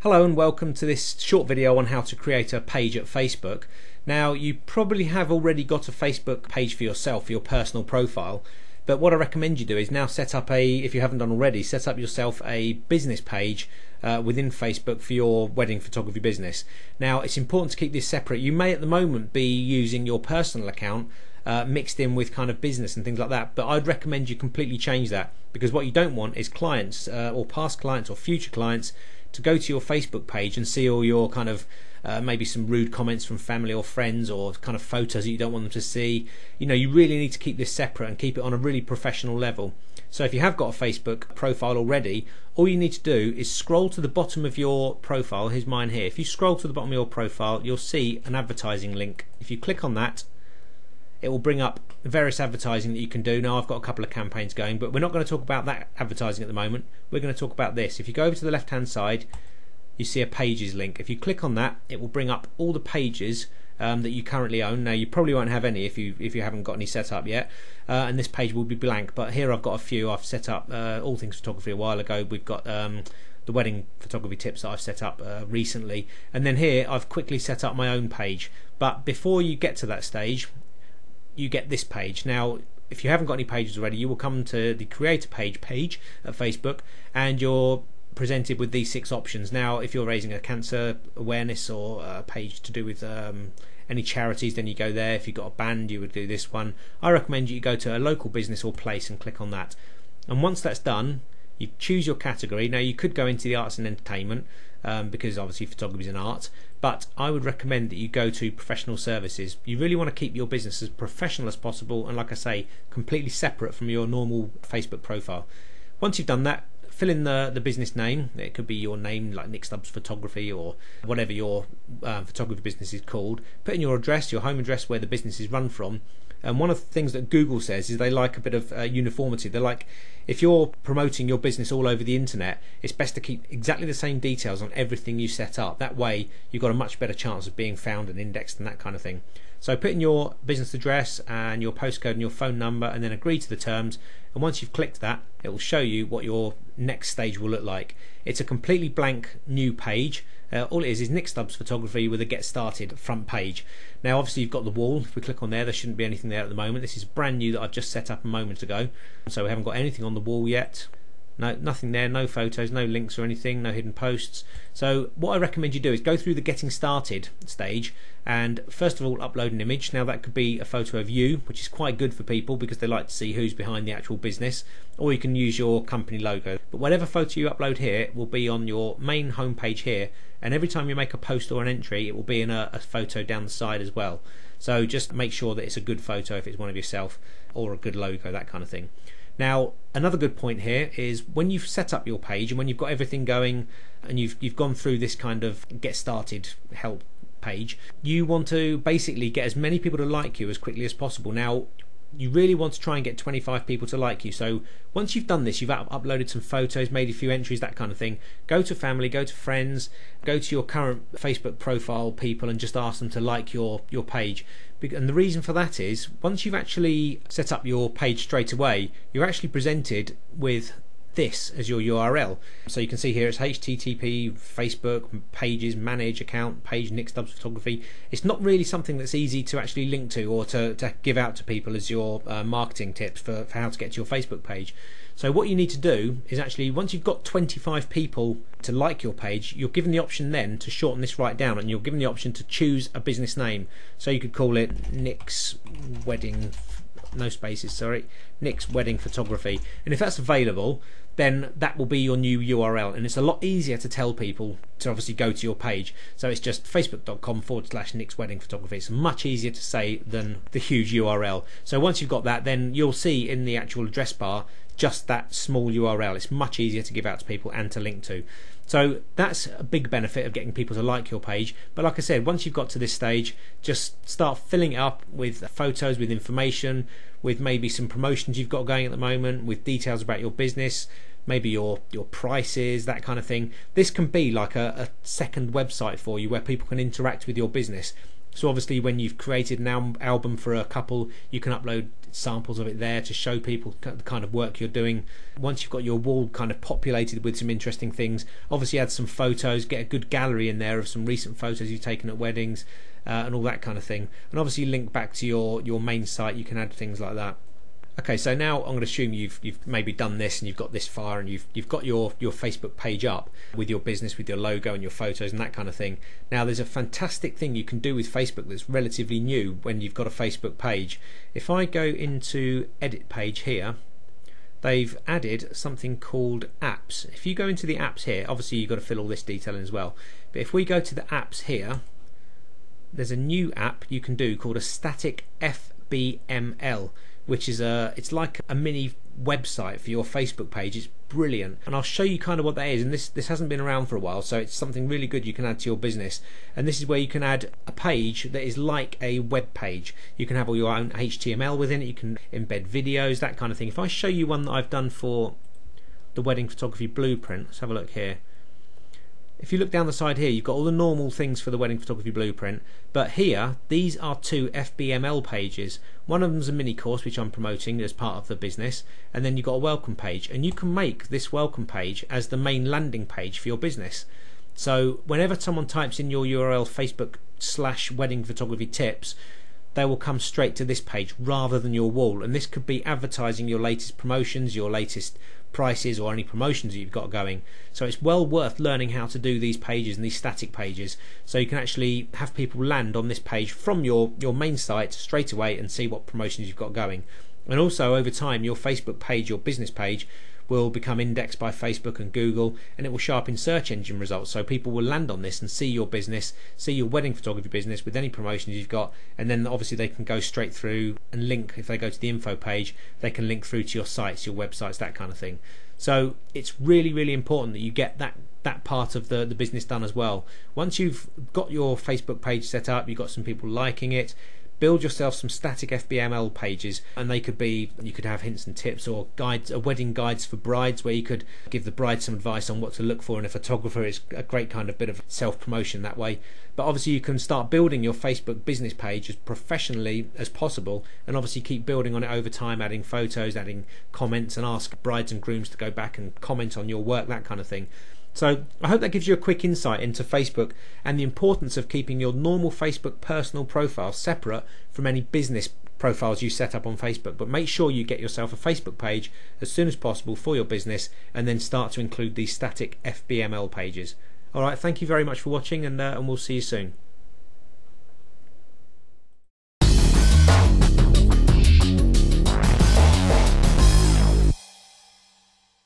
Hello and welcome to this short video on how to create a page at Facebook. Now, you probably have already got a Facebook page for yourself, for your personal profile, but what I recommend you do is now set up if you haven't done already, set up yourself a business page within Facebook for your wedding photography business. Now, it's important to keep this separate. You may at the moment be using your personal account mixed in with kind of business and things like that, but I'd recommend you completely change that, because what you don't want is clients or past clients or future clients to go to your Facebook page and see all your kind of maybe some rude comments from family or friends, or kind of photos that you don't want them to see. You know, you really need to keep this separate and keep it on a really professional level. So if you have got a Facebook profile already, all you need to do is scroll to the bottom of your profile. Here's mine here. If you scroll to the bottom of your profile, you'll see an advertising link. If you click on that, it will bring up various advertising that you can do. Now, I've got a couple of campaigns going, but we're not going to talk about that advertising at the moment. We're going to talk about this. If you go over to the left hand side, you see a pages link. If you click on that, it will bring up all the pages that you currently own. Now, you probably won't have any if you haven't got any set up yet, and this page will be blank, but here I've got a few. I've set up All Things Photography a while ago. We've got the wedding photography tips that I've set up recently, and then here I've quickly set up my own page. But before you get to that stage, you get this page. Now, if you haven't got any pages already, you will come to the create a page at Facebook, and you're presented with these 6 options. Now, if you're raising a cancer awareness or a page to do with any charities, then you go there. If you've got a band, you would do this one. I recommend you go to a local business or place and click on that, and once that's done, you choose your category. Now, you could go into the arts and entertainment because obviously photography is an art, but I would recommend that you go to professional services. You really want to keep your business as professional as possible, and like I say, completely separate from your normal Facebook profile. Once you've done that, fill in the business name. It could be your name, like Nick Stubbs Photography, or whatever your photography business is called. Put in your address, your home address, where the business is run from. And one of the things that Google says is they like a bit of uniformity. They're like, if you're promoting your business all over the internet, it's best to keep exactly the same details on everything you set up. That way you've got a much better chance of being found and indexed and that kind of thing. So put in your business address and your postcode and your phone number, and then agree to the terms. And once you've clicked that, it will show you what your next stage will look like. It's a completely blank new page. All it is Nick Stubbs Photography with a get started front page. Now, obviously you've got the wall. If we click on there shouldn't be anything there at the moment. This is brand new that I've just set up a moment ago, so we haven't got anything on the wall yet. No, nothing there, no photos, no links or anything, no hidden posts. So what I recommend you do is go through the getting started stage, and first of all upload an image. Now, that could be a photo of you, which is quite good for people because they like to see who's behind the actual business, or you can use your company logo. But whatever photo you upload here will be on your main homepage here, and every time you make a post or an entry, it will be in a photo down the side as well. So just make sure that it's a good photo if it's one of yourself, or a good logo, that kind of thing. Now, another good point here is when you've set up your page and when you've got everything going and you've gone through this kind of get started help page, you want to basically get as many people to like you as quickly as possible. Now, you really want to try and get 25 people to like you. So once you've done this, you've uploaded some photos, made a few entries, that kind of thing, go to family, go to friends, go to your current Facebook profile people and just ask them to like your page. And the reason for that is, once you've actually set up your page straight away, you're actually presented with this as your URL. So you can see here it's http Facebook pages manage account page Nick Stubbs Photography. It's not really something that's easy to actually link to or to give out to people as your marketing tips for how to get to your Facebook page. So what you need to do is actually, once you've got 25 people to like your page, you're given the option then to shorten this right down, and you're given the option to choose a business name. So you could call it Nick's Wedding, no spaces, sorry, Nick's Wedding Photography. And if that's available, then that will be your new URL, and it's a lot easier to tell people to obviously go to your page. So it's just facebook.com/Nick's Wedding Photography. It's much easier to say than the huge URL. So once you've got that, then you'll see in the actual address bar just that small URL. It's much easier to give out to people and to link to. So that's a big benefit of getting people to like your page. But like I said, once you've got to this stage, just start filling it up with photos, with information, with maybe some promotions you've got going at the moment, with details about your business, maybe your prices, that kind of thing. This can be like a second website for you where people can interact with your business. So obviously when you've created an album for a couple, you can upload samples of it there to show people the kind of work you're doing. Once you've got your wall kind of populated with some interesting things, obviously add some photos, get a good gallery in there of some recent photos you've taken at weddings, and all that kind of thing. And obviously link back to your main site. You can add things like that. Okay, so now I'm going to assume you've maybe done this and you've got this far, and you've got your Facebook page up with your business, with your logo and your photos and that kind of thing. Now there's a fantastic thing you can do with Facebook that's relatively new when you've got a Facebook page. If I go into edit page here, they've added something called apps. If you go into the apps here, obviously you've got to fill all this detail in as well, but if we go to the apps here, there's a new app you can do called a static FBML, which is it's like a mini website for your Facebook page. It's brilliant, and I'll show you kind of what that is. And this hasn't been around for a while, so it's something really good you can add to your business. And this is where you can add a page that is like a web page. You can have all your own HTML within it, you can embed videos, that kind of thing. If I show you one that I've done for the wedding photography blueprint, let's have a look here. If you look down the side here, you've got all the normal things for the wedding photography blueprint, but here these are two FBML pages. One of them's a mini course which I'm promoting as part of the business, and then you've got a welcome page, and you can make this welcome page as the main landing page for your business. So whenever someone types in your URL Facebook/wedding photography tips, they will come straight to this page rather than your wall. And this could be advertising your latest promotions, your latest prices, or any promotions that you've got going. So it's well worth learning how to do these pages and these static pages, so you can actually have people land on this page from your main site straight away and see what promotions you've got going. And also over time your Facebook page, your business page, will become indexed by Facebook and Google, and it will show up in search engine results, so people will land on this and see your business, see your wedding photography business with any promotions you've got, and then obviously they can go straight through and link. If they go to the info page, they can link through to your sites, your websites, that kind of thing. So it's really, really important that you get that part of the business done as well. Once you've got your Facebook page set up, you've got some people liking it, build yourself some static FBML pages, and they could be, you could have hints and tips or guides, wedding guides for brides, where you could give the bride some advice on what to look for in a photographer. Is a great kind of bit of self-promotion that way. But obviously you can start building your Facebook business page as professionally as possible, and obviously keep building on it over time, adding photos, adding comments, and ask brides and grooms to go back and comment on your work, that kind of thing. So I hope that gives you a quick insight into Facebook and the importance of keeping your normal Facebook personal profile separate from any business profiles you set up on Facebook. But make sure you get yourself a Facebook page as soon as possible for your business, and then start to include these static FBML pages. Alright, thank you very much for watching, and we'll see you soon.